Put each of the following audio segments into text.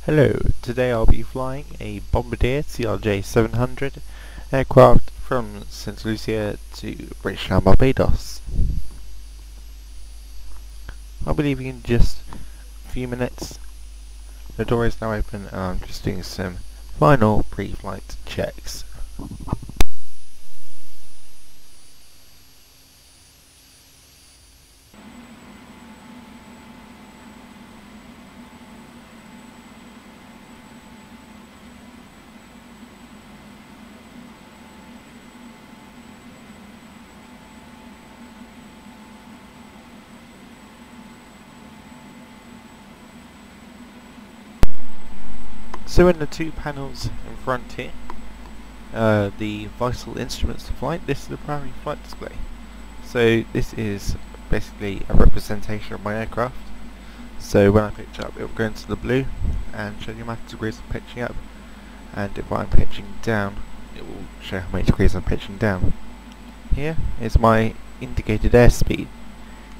Hello, today I'll be flying a Bombardier CRJ700 aircraft from St Lucia to Beridgetown Barbados. I'll be leaving in just a few minutes. The door is now open and I'm just doing some final pre-flight checks. So in the two panels in front here, the vital instruments to flight, this is the primary flight display. So this is basically a representation of my aircraft. So when I pitch up, it will go into the blue and show the amount of degrees I'm pitching up, and if I'm pitching down, it will show how many degrees I'm pitching down. Here is my indicated airspeed.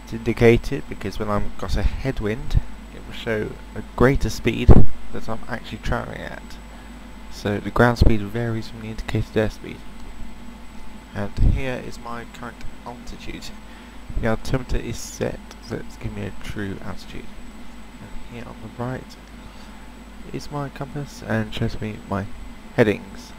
It's indicated because when I've got a headwind, it will show a greater speed that I'm actually travelling at. So the ground speed varies from the indicated airspeed. And here is my current altitude. The altimeter is set so it's giving me a true altitude. And here on the right is my compass and shows me my headings.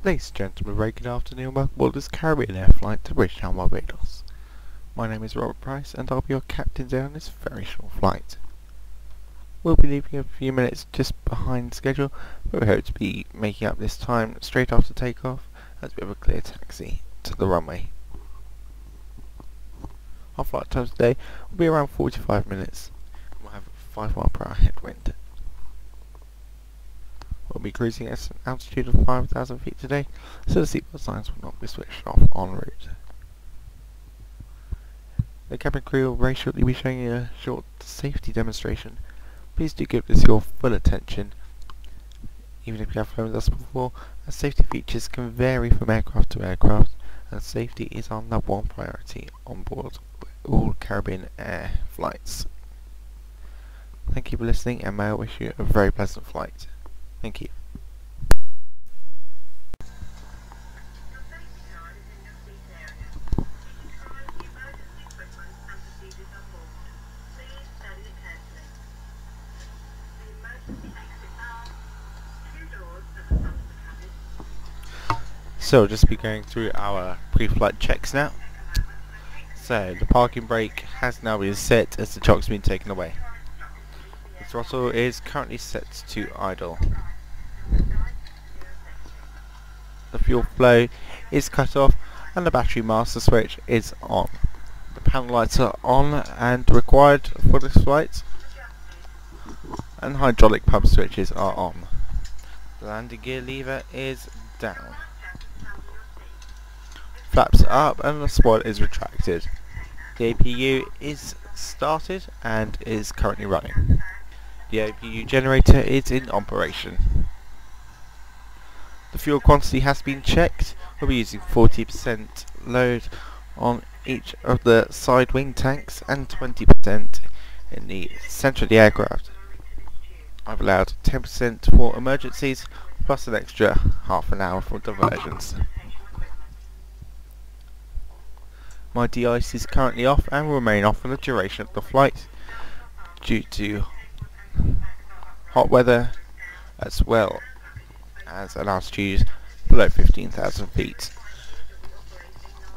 Ladies and gentlemen, very good afternoon. Welcome aboard this Caribbean Air flight to Beridgetown Barbados. My name is Robert Price and I'll be your captain today on this very short flight. We'll be leaving a few minutes just behind schedule, but we hope to be making up this time straight after takeoff as we have a clear taxi to the runway. Our flight time today will be around 45 minutes and we'll have a 5 mile per hour headwind. We'll be cruising at an altitude of 5,000 feet today, so the seatbelt signs will not be switched off en route. The cabin crew will very shortly be showing you a short safety demonstration. Please do give this your full attention. Even if you have flown with us before, as safety features can vary from aircraft to aircraft, and safety is our number one priority on board all Caribbean Air flights. Thank you for listening, and may I wish you a very pleasant flight. Thank you. So we'll just be going through our pre-flight checks now. So the parking brake has now been set as the chock's been taken away. The throttle is currently set to idle. The fuel flow is cut off and the battery master switch is on. The panel lights are on and required for this flight, and hydraulic pump switches are on. The landing gear lever is down. Flaps are up and the spoiler is retracted. The APU is started and is currently running. The APU generator is in operation. The fuel quantity has been checked. We'll be using 40% load on each of the side wing tanks and 20% in the centre of the aircraft. I've allowed 10% for emergencies plus an extra half an hour for diversions. My de-ice is currently off and will remain off for the duration of the flight due to hot weather as well as an altitude below 15,000 feet.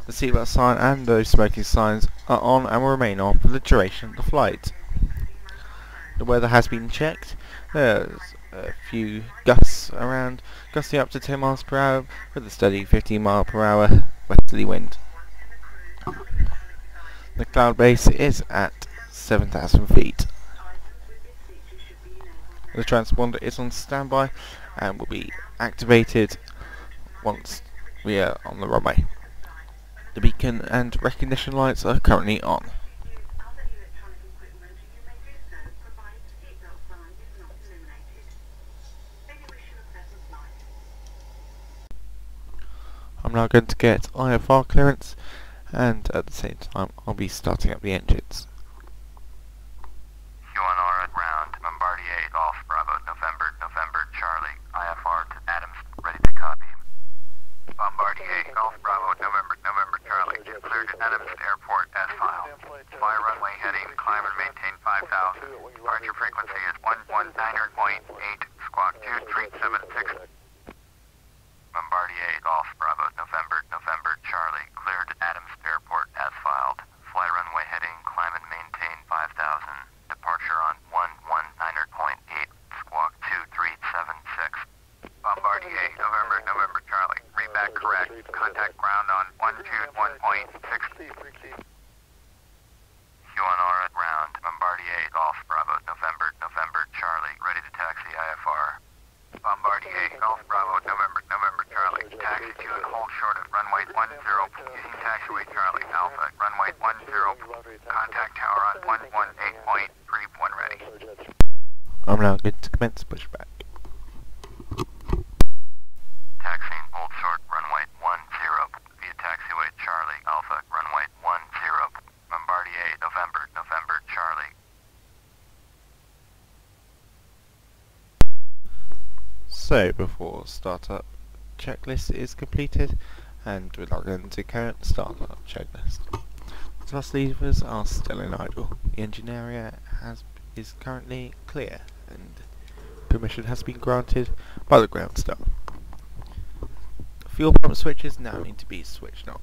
The seatbelt sign and those smoking signs are on and will remain on for the duration of the flight. The weather has been checked. There's a few gusts around, gusting up to 10 miles per hour with a steady 15 mile per hour westerly wind. The cloud base is at 7,000 feet. The transponder is on standby and will be activated once we are on the runway. The beacon and recognition lights are currently on. I'm now going to get IFR clearance, and at the same time I'll be starting up the engines. QNR at ground, Bombardier Golf Bravo, November, Charlie, IFR to Adams, ready to copy. Bombardier Golf Bravo, November, Charlie, cleared at Adams Airport as filed. Fly runway heading, climb and maintain 5,000. Departure frequency is 119.8, squawk 2376. Bombardier Golf Bravo, November, Charlie, cleared at Adams Airport as filed. Fly runway heading, climb and maintain 5,000. Departure on 119.8, squawk 2376. Bombardier, November, Charlie, read back correct. Contact ground on 121.6. QNR at ground, Bombardier Golf Bravo, November, Charlie, ready to taxi IFR. Bombardier Golf Bravo, November, Charlie, taxi to and hold short of runway 10, using taxiway Charlie Alpha, runway 10, contact tower on 118.3, one ready. I'm now going to commence pushback. Taxiing hold short, runway 10, via taxiway Charlie Alpha, runway 10, Bombardier November, Charlie. So before startup checklist is completed, and we're now going to current startup checklist. The thrust levers are still in idle. The engine area is currently clear, and permission has been granted by the ground staff. Fuel pump switches now need to be switched on.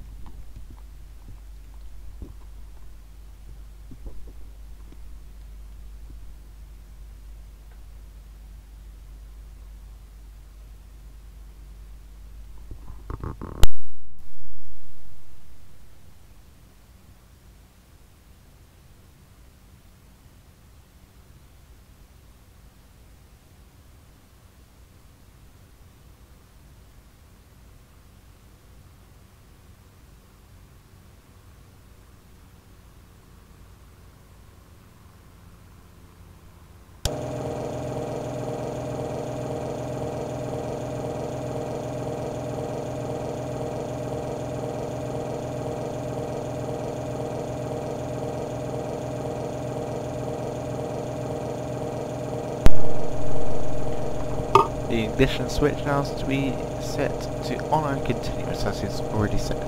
The ignition switch now is to be set to on and continuous as is already set.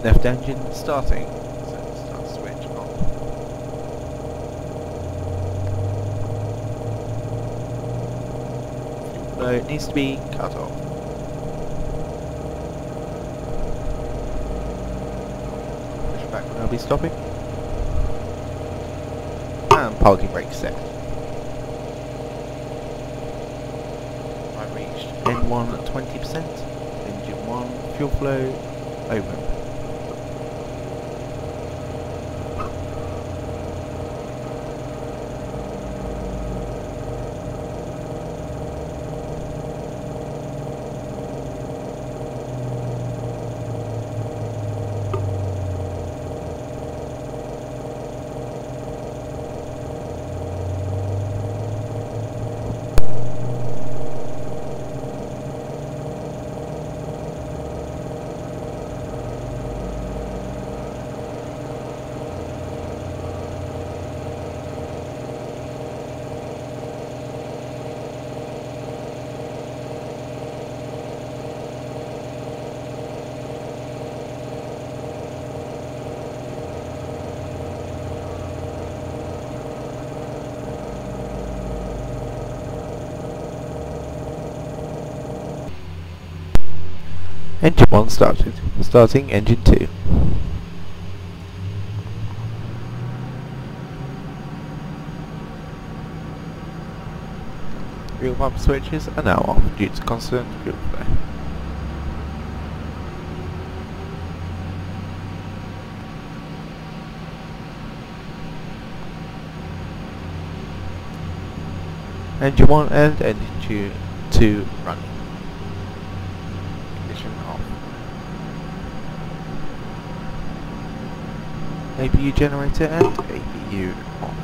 Left engine starting, so start switch on. Fuel flow needs to be cut off. Pushback will now be stopping. And parking brake set. N1 at 20%, engine 1, fuel flow, open. Engine 1 started. Starting engine 2. Fuel pump switches are now off due to constant fuel flow. Engine 1 and engine 2 running. Ignition off. APU generator and APU off.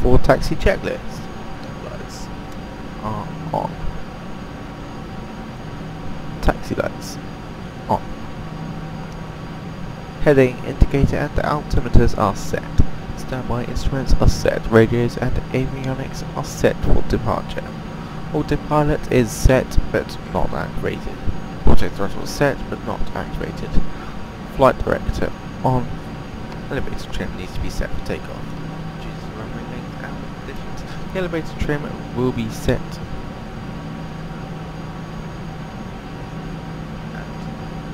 for taxi checklist. Lights are on. Taxi lights on. Heading, indicator and altimeters are set. Standby instruments are set. Radios and avionics are set for departure. Autopilot is set but not activated. Auto throttle set but not activated. Flight director on. Elevator trim needs to be set for takeoff. Choose the runway length and conditions. The elevator trim will be set at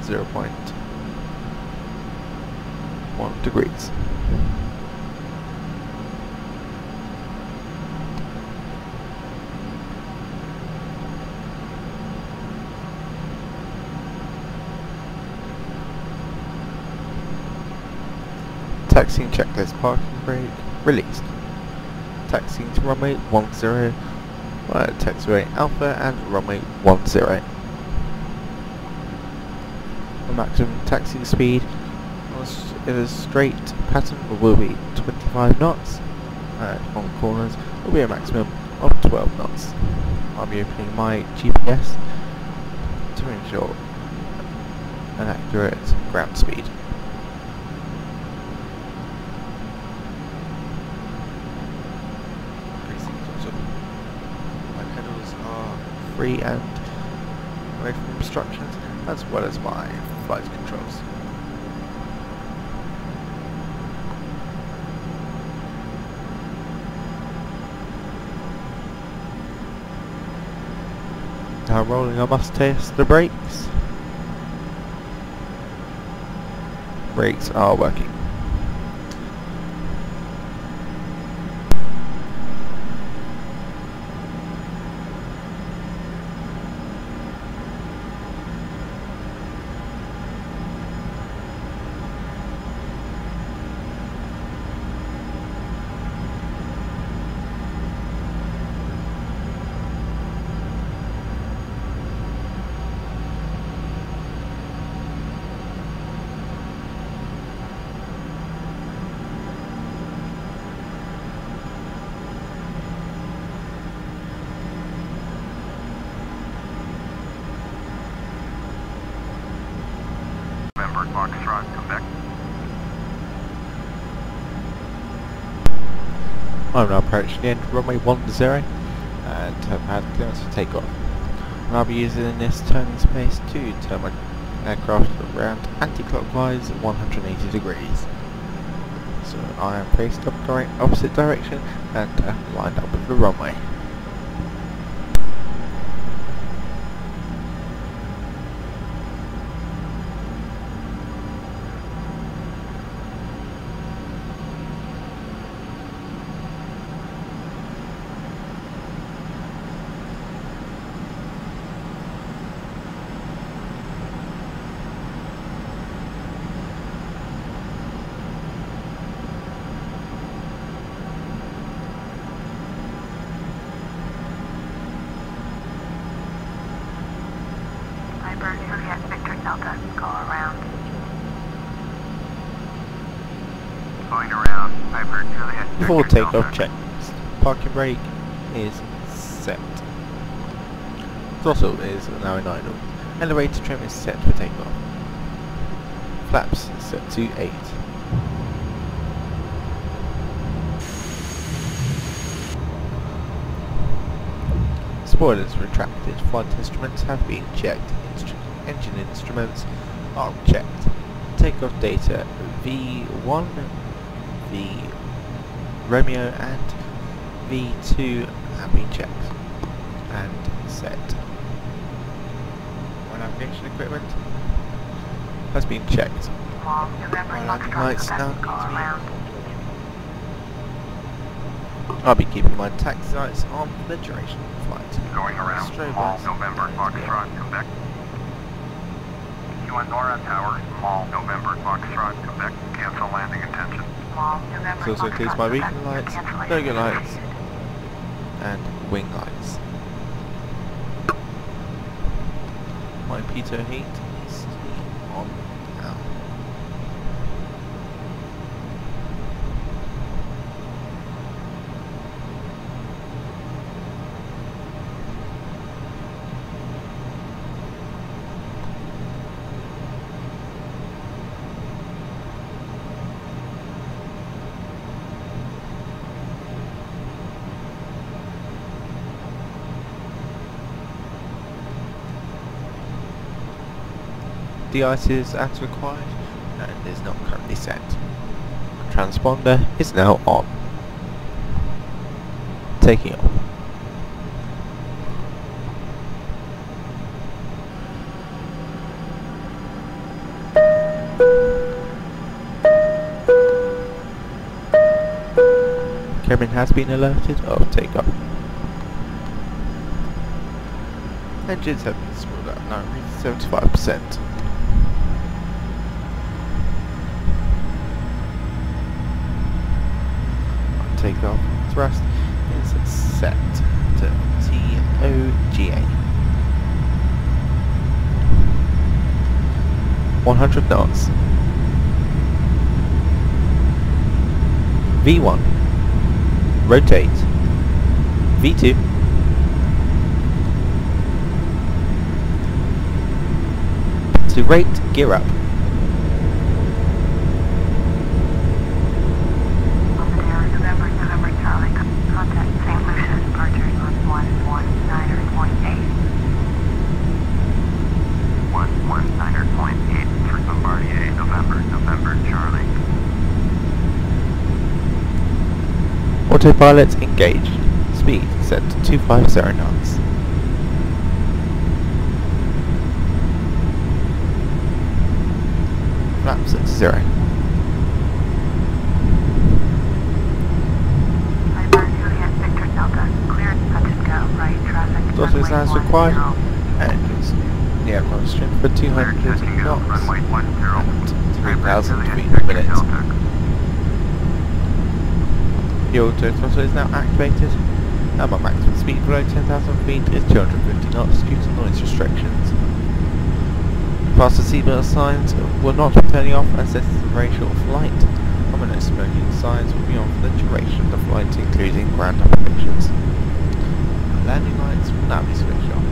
0.1 degrees. Taxiing checklist, parking brake released. Taxiing to runway 10, taxiway Alpha and runway 10. The maximum taxiing speed in a straight pattern will be 25 knots. On corners will be a maximum of 12 knots. I'll be opening my GPS to ensure an accurate ground speed. Free and away from obstructions, as well as my flight controls. Now rolling, I must test the brakes. Brakes are working. Foxtrot, Quebec. I'm now approaching the end of runway 10 and have had clearance for takeoff. And I'll be using this turning space to turn my aircraft around anti-clockwise 180 degrees. So I am faced up the opposite direction and lined up with the runway. Before takeoff checklist, parking brake is set. Throttle is now in idle. Elevator trim is set for takeoff. Flaps set to 8. Spoilers retracted. Flight instruments have been checked. Engine instruments are checked. Takeoff data V1, V Romeo and V2 have been checked and set. My navigation equipment has been checked. My landing lights now need to be. I'll be keeping my taxi lights on for the duration of the flight. Going around. Mall, November, Foxtrot, Quebec. Nora Tower, Mall, November, Foxtrot, Quebec. Cancel landing intention. This also includes my beacon lights, logo lights, and wing lights. My pitot heat is on now. de-ices as required and is not currently set. The transponder is now on. Taking off. Cabin has been alerted of takeoff. Engines have been spooled up, now reached 75%. Takeoff thrust is set to TOGA. 100 knots. V1. Rotate. V2. To rate, gear up. Bombardier November Charlie, contact St Lucia, departure on 119.8. 119.8 for Bombardier November Charlie. Autopilot engaged. Speed set to 250 knots. Flaps at 0. Juliet Victor Delta, cleared touch and go, right traffic. Throttle as required. Engines. The aircraft strength for 200 knots Runway 10. and 3,000 feet Victor per minute. Delta. The auto throttle is now activated, and my maximum speed below 10,000 feet is 250 knots due to noise restrictions. Faster seatbelt signs will not be turning off as this is a very short flight. Ominous smoking signs will be on for the duration of the flight, including ground operations. Landing lights will now be switched off.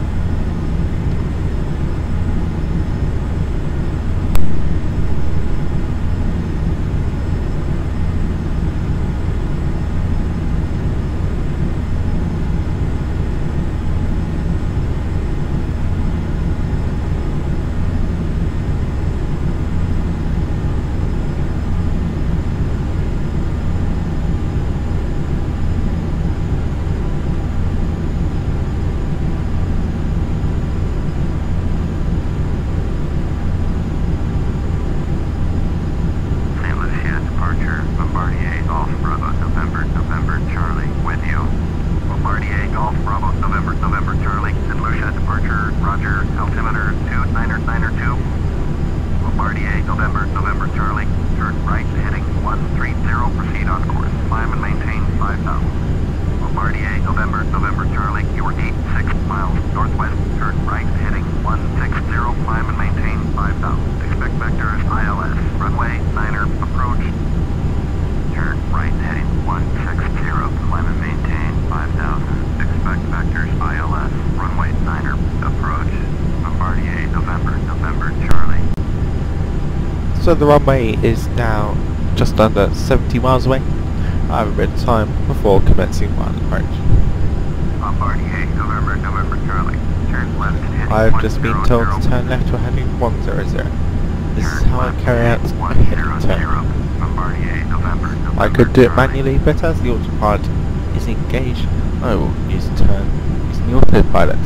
St Lucia departure, Bombardier Golf Bravo November Charlie with you. Bombardier Golf Bravo November Charlie, St Lucia departure, roger, altimeter 29992. Bombardier November Charlie, turn right heading 130, proceed on course, climb and maintain 5000. Bombardier November Charlie, you are 86 miles northwest, turn right heading 160, climb and maintain 5000. Expect vectors ILS, runway 9er, approach. Turn right heading 160, climb and maintain 5000. Expect vectors ILS, runway 9er, approach. Bombardier November Charlie. So the runway is now just under 70 miles away. I have a bit of time before commencing my approach. Bombardier November Charlie, turn left heading I have just been told 100. to turn left to heading 100. This is Turn how I left carry out heading a heading 100. turn. Bombardier November I could do it Charlie. manually, but as the autopilot is engaged, I will use a turn using the autopilot.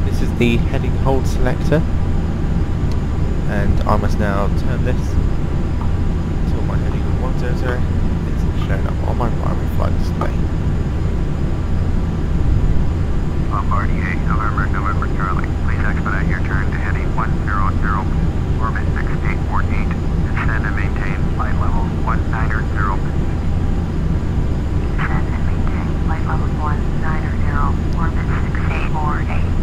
This is the heading hold selector, and I must now turn this until my heading of 100 is shown up on my primary flight display. Bombardier November Charlie, please expedite your turn to heading 100, orbit 6848, descend and maintain flight level 190. Descend and maintain flight level 190, orbit 6848.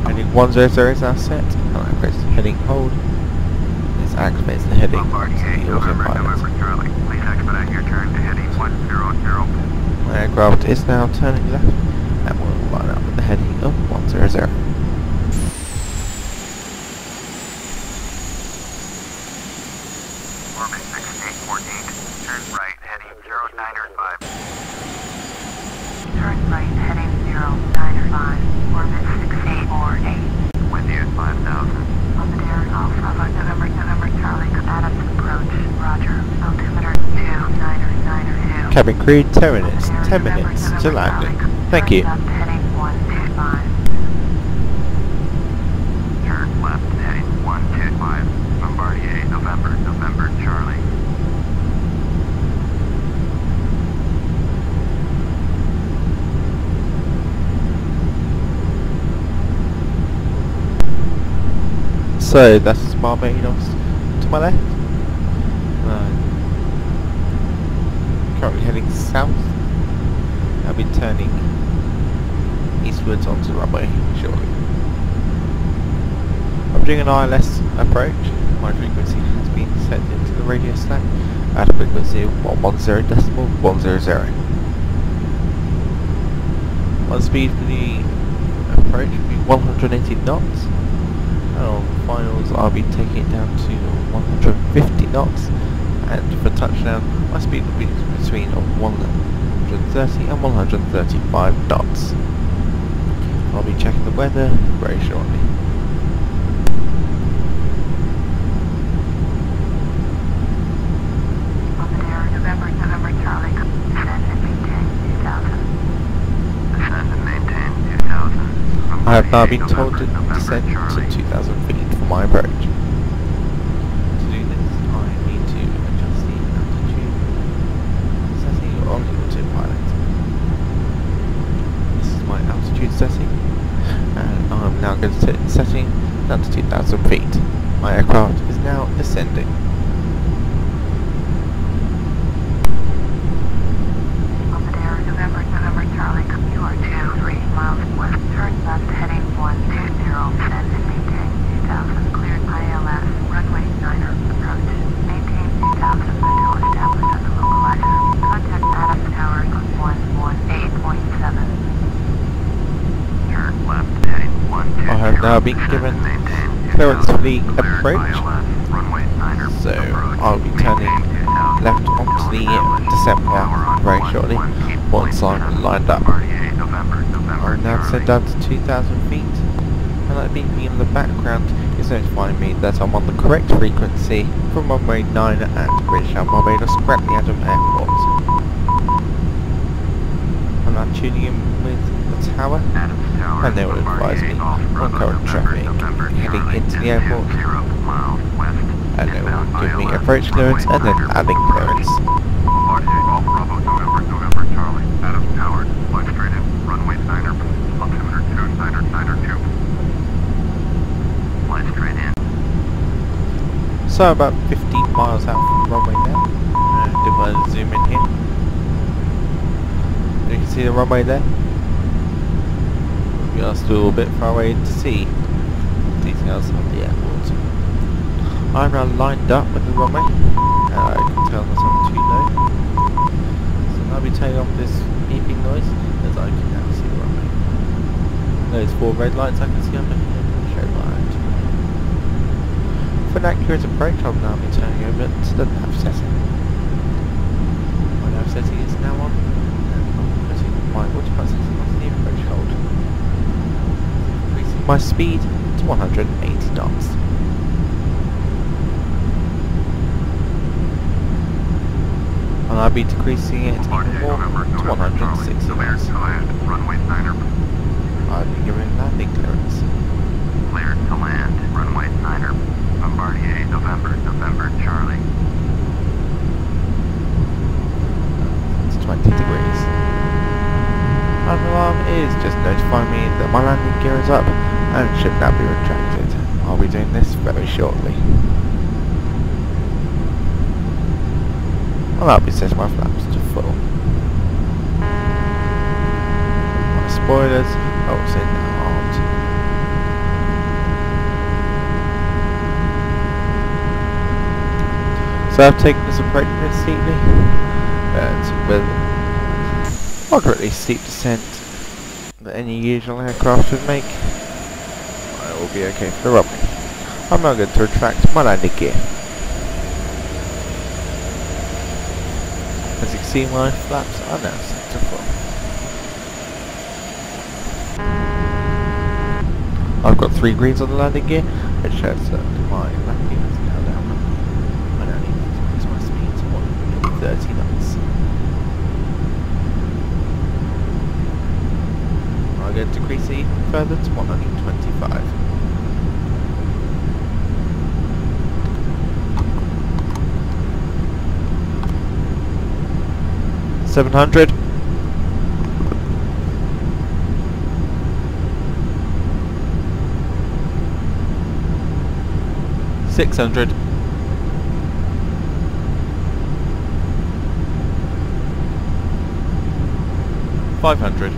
Heading 100 is now set, and I press heading hold. This activates the heading Bombardier to the autopilot. November Charlie, please expedite your turn to heading 100. My aircraft is now turning left and will line up with the heading of 100. Orbit 6848, turn right heading 00. Cabin crew, 10 minutes, 10 minutes to landing. Thank you. Heading 125. Turn left heading 125. Bombardier, November, November, Charlie. So that's Barbados to my left. Currently heading south. I'll be turning eastwards onto the runway shortly. I'm doing an ILS approach. My frequency has been set into the radio stack at a frequency of 110.100. My speed for the approach will be 180 knots. And on finals I'll be taking it down to 150 knots. And for touchdown, my speed will be between 130 and 135 knots. I'll be checking the weather very shortly. Bombardier, November, November, Charlie. Descend and maintain 2000. Descend and maintain 2000. I have now been told to descend to 2,000 feet for my approach. To do this, I need to adjust the altitude setting on the autopilot. This is my altitude setting, and I'm now going to set the setting down to 2,000 feet. My aircraft is now descending. Bombardier, November, November, Charlie. You are 2-3 miles west. Turn left heading 120. Descend and maintain 2000. Cleared ILS. Runway 9er. Approach. Maintain 2000 until established as a localizer. Contact Adams Tower on 118.7. Turn left heading 120. I have now been given clearance for the approach, so I'll be turning left onto the descent path very shortly once I'm lined up. I'll now descend down to 2,000 feet, and that beeping in the background is notifying me that I'm on the correct frequency from runway 9 at Beridgetown Barbados, Beridgetown Airport. I'm now tuning in with the tower, and they will advise me on current traffic heading into the airport, and they will give me approach clearance and then landing clearance. So about 15 miles out from the runway now, and if I zoom in here, you can see the runway there. We are still a bit far away to see details of the airport. I'm now lined up with the runway, and I can tell that I'm too low. So I'll be turning off this beeping noise as I can now see the runway. Those 4 red lights I can see up ahead show light. For an accurate approach, I'll now be turning over to the nav setting. My nav setting is now on, and I'm putting my autopilot setting onto the approach hold. Increasing my speed to 180 knots. And I'll be decreasing it even more to 160 knots. I'll be giving landing clearance. Cleared to land, runway 9er, Bombardier, November, November, Charlie. It's 20 degrees. An alarm is just notifying me that my landing gear is up and should now be retracted. I'll be doing this very shortly. And I'll be setting my flaps to full. My spoilers are also now armed. So I've taken this approach a bit steeply, but with moderately steep descent that any usual aircraft would make, I will be okay for the runway. I'm now going to retract my landing gear. As you can see, my flaps are now set to full. I've got 3 greens on the landing gear, which shows that my landing is now down. I now need to increase my speed to 130 knots. I'm going to decrease it even further to 125. 700. 600. 500.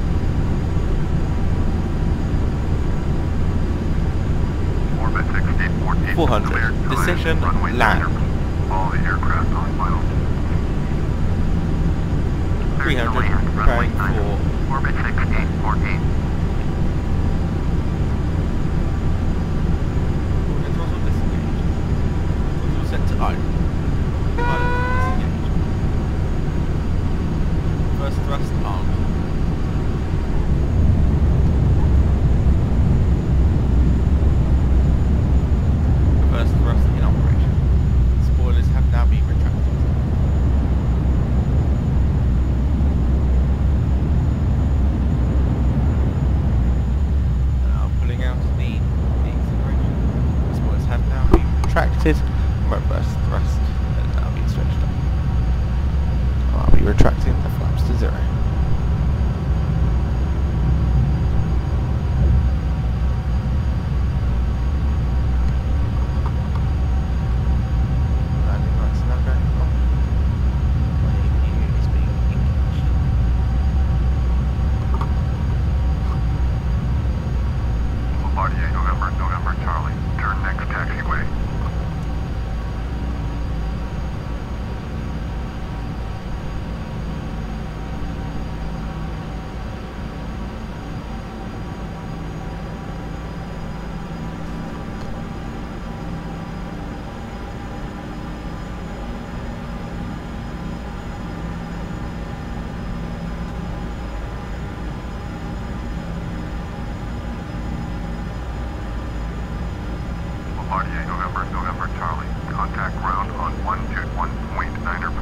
400. Decision land. All the aircraft on final. 300. Preparing for Orbit 6848. throttle disengage. Throttle set to idle. Pilot disengage. First thrust armed. First thrust in operation. Spoilers have now been retracted. Pulling out the acceleration. Spoilers have now been retracted. Reverse thrust has now been stretched up. I'll be retracting the flaps to 0. Landing lights are now going off. My APU is being engaged. Bombardier, November, Charlie. Turn next taxiway. Bombardier, November, Charlie. Contact ground on 121.9er.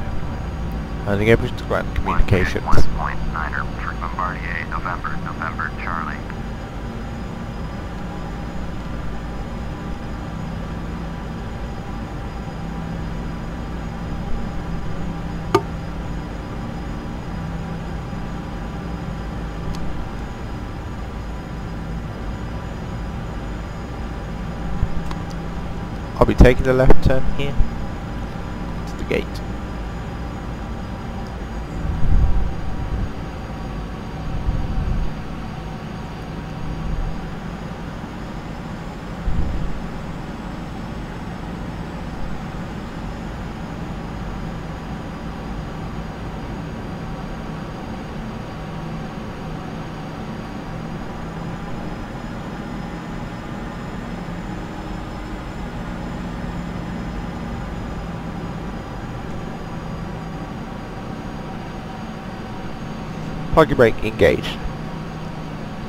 Handing over to ground communications. 1.9er for Bombardier, November, Charlie. I'll be taking the left turn here to the gate. Parking brake engaged.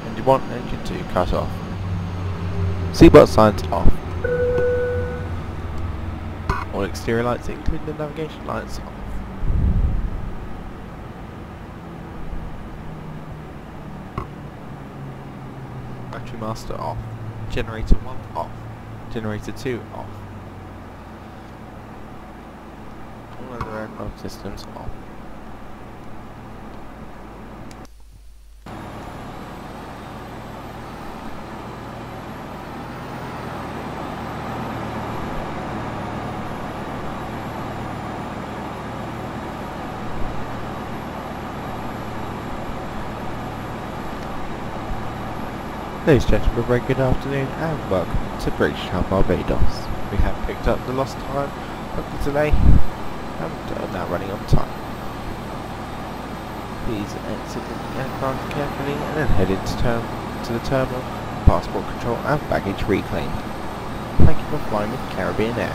Engine 1, engine 2 cut off. Seatbelt signs off. All exterior lights, including the navigation lights, off. Battery master off. Generator 1 off. Generator 2 off. All other aircraft systems off. Ladies and gentlemen, very good afternoon and welcome to Beridgetown Barbados. We have picked up the lost time of the delay and are now running on time. Please exit the aircraft carefully and then head into the terminal, passport control and baggage reclaim. Thank you for flying with Caribbean Air.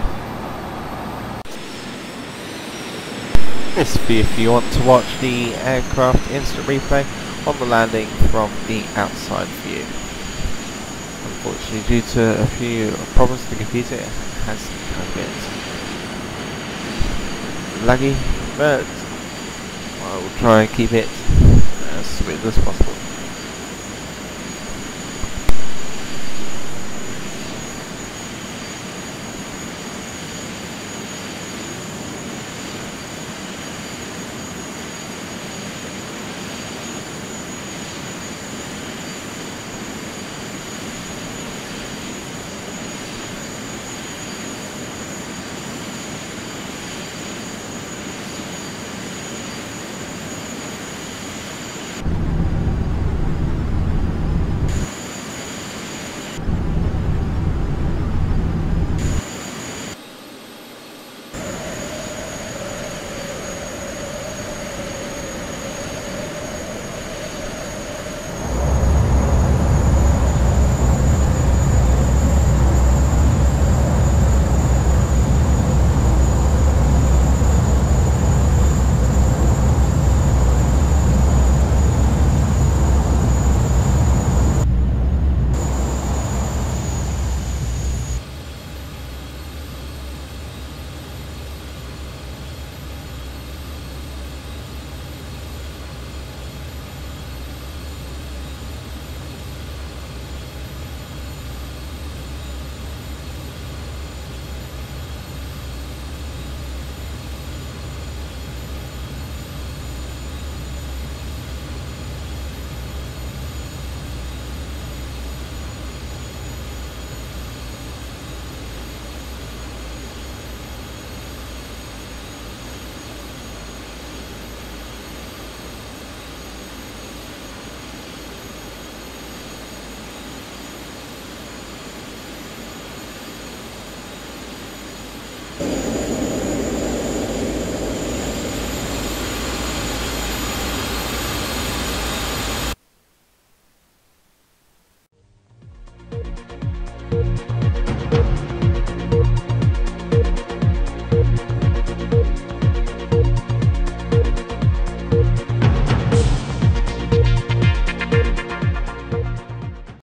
This view if you want to watch the aircraft instant replay on the landing from the outside view. Unfortunately, due to a few problems with the computer, it has become a bit laggy, but I will try and keep it as smooth as possible.